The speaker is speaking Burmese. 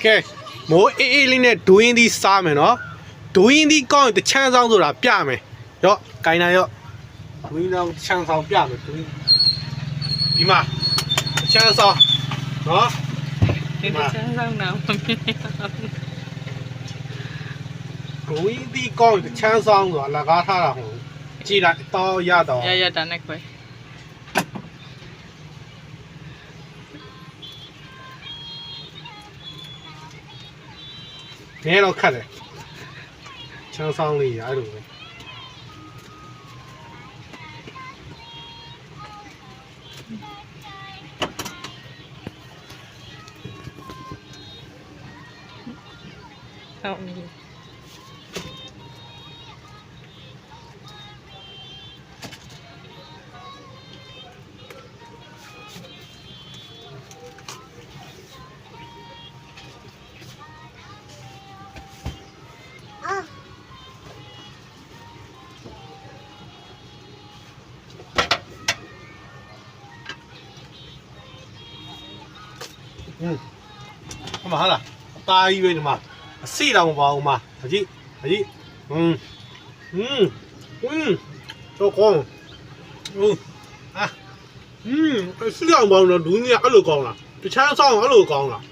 ကဲမိုးအေးလေးနဲ့ဒွင်းသီးစားမယ်နော်ဒွင်းသီးကောင်းရင်တချမ်းဆောင်ဆိုတာပြမယ်ရော့ဂိုင်းနာရော့ဒွင်းတော့ချမ်းဆောင်ပြမယ်ဒွင်းဒီမှာတချမ်းဆောင်နော်ဒီမှာချမ်းဆောင်တော့မမြင်ဒွင်းသီးကောင်းရင်တချမ်းဆောင်ဆိုတာလကားထားတာဟုတ်ကြည်လိုက်တော့ရတော့ရတာနဲ့ခွဲနဲတော့ခတ်တယ်ချမ်းဆောင်လေးအဲ့လိုပဲဟုတ်ဟမဟာလားတာကြီးပဲဒီမှာအစီတောင်မပါဘူးမှာအကြည့်တော့ကောင်းအစီတောင်ပေါင်းတော့ဒူးကြီးအဲ့လိုကောင်းလားတခြားဆောင်အဲ့လိုကောင်းလား